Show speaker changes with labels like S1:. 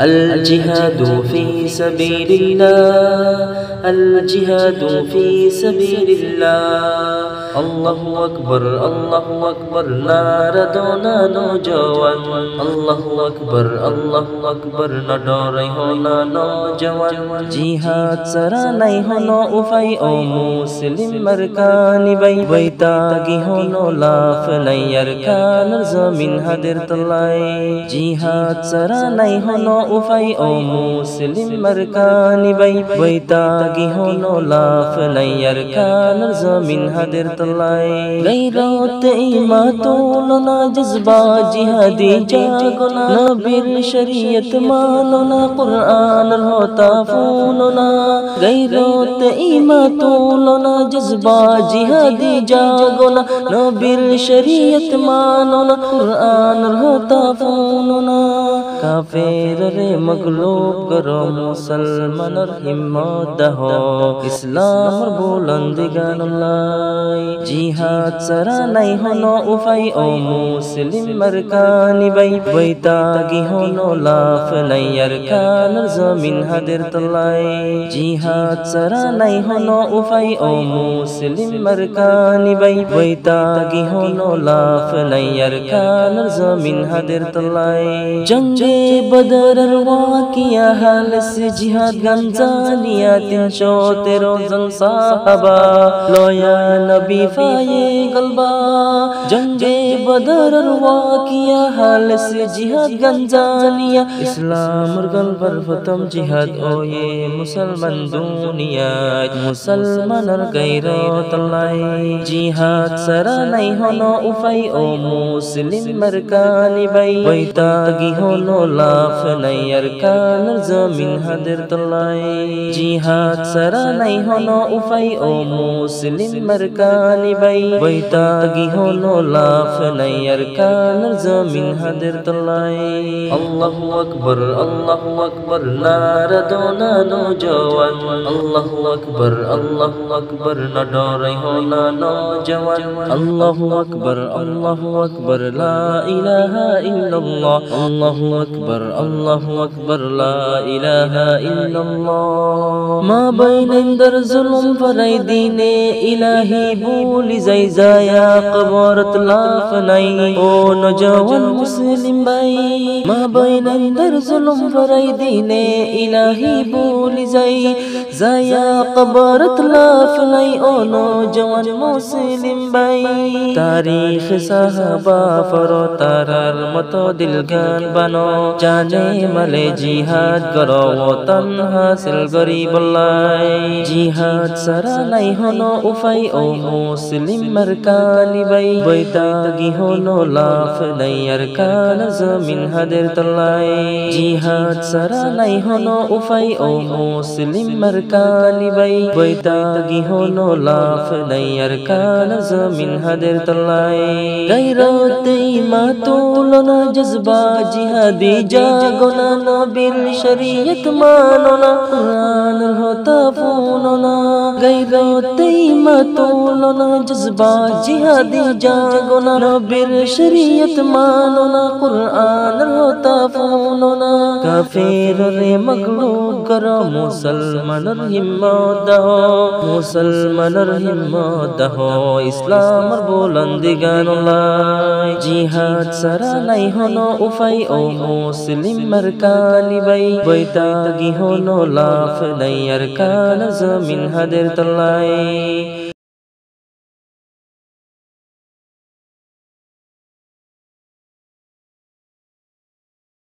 S1: الجهاد في سبيل الله الجهاد في سبيل الله الله أكبر নারাদোনা নওজওয়ান আল্লাহু আকবার না ডরাই হোনা নওজওয়ান জিহাদ ছাড়া নাই হনো উপায় ও মুসলিম মারকানি বৈতাগি হনো লাফ নাই আর কানার জমিন হাদের তলায় জিহাদ ছাড়া নাই হনো উপায় ও মুসলিম মারকানি বৈতাগি হনো লাফ নাই আর কানার জমিন হাদের তলায় গায়রত ইমাতুল না জজবা জিহাদি জাগো না নবীর শরীয়ত মানো না কুরআনের হতা ফুনো না গায়রত ইমাতুল না জজবা জিহাদি জাগো না নবীর শরীয়ত মানো না কুরআনের হতা ফুনো না কাফের রে মগলুব করো মুসলমানের হিম্মত দাহ ইসলামের বুলন্দি গানুল্লাই জিহাদ ছাড়া নাই হনো উপায় ও মুসলিম মারকানি বৈতাগি হনো লাফ নাই আর কানার জমিন হাদের তলায় জিহাদ ছাড়া নাই হনো উপায় ও মুসলিম মারকানি বৈতাগি হনো লাফ নাই আর কানার জমিন হাদের তলায় জঙ্গে বদরের ওয়াকিয়া হাল সে জিহাদ গঞ্জানিয়া 313 জন সাহাবা লয়া নবী ফায়ে গলবা জঙ্গে বদরের ওয়াকিয়া হাল সে জিহাদ গঞ্জানিয়া ইসলামের গলবার প্রথম জিহাদ ওয়ে মুসলমান দুনিয়ায় মুসলমানের গায়রত লাই জিহাদ ছাড়া নাই হনো উপায় ও মুসলিম মারকানি বৈতাগি হনো লাফ নাই আর কানার জমিন হাদের তলায় জিহাদ ছাড়া নাই হনো উপায় ও মুসলিম মারকানি বৈতাগি হনো লাফ নাই আর কানার জমিন হাদের তলায় আল্লাহু আকবার নারাদোনা নওজওয়ান আল্লাহু আকবার না ডরাই হোনা নওজওয়ান আল্লাহু আকবার লা ইলাহা ইল্লাল্লাহ আল্লাহু আকবার লা ইলাহা ইল্লাল্লাহ মা বাইনান্দার জুলুম ফরাই দিনে ইলাহি ভুলি যাই যায়া কবরত লাফ নাই ও নওজওয়ান মুসলিম ভাই মা বাইনান্দার জুলুম ফরাই দিনে ইলাহি ভুলি যাই যায়া কবরত লাফ নাই ও নওজওয়ান মুসলিম ভাই তারিখ সাহাবা ফরো তারার মতো দিল গান বানো জানে মালে জিহাদ করো ওতন হাসিল গরিবুল্লাহ জিহাদ ছাড়া নাই হনো উপায় ও মুসলিম মারকানি বৈতাগি হনো লাফ নাই আর কানার জমিন হাদের তলায় জিহাদ ছাড়া নাই হনো উপায় ও মুসলিম মারকানি বৈতাগি হনো লাফ নাই আর কানার জমিন হাদের তলায় গায়রত ইমাতুল না জজবা জিহাদি জাগো না নবীর শরীয়ত মানো না কুরআনের হতা ফুনো না গায়রত ইমাতুল না জজবা জিহাদি জাগো না নবীর শরীয়ত মানো না কুরআনের হতা ফুনো না কাফের রে মগলুব করো মুসলমানের হিম্মত দাহ ইসলামের বুলন্দি গানুল্লাই জিহাদ ছাড়া নাই হনো উপায় ও মুসলিম মারকানি বৈতাগি হনো লাফ নাই আর কানার জমিন হাদের তলায়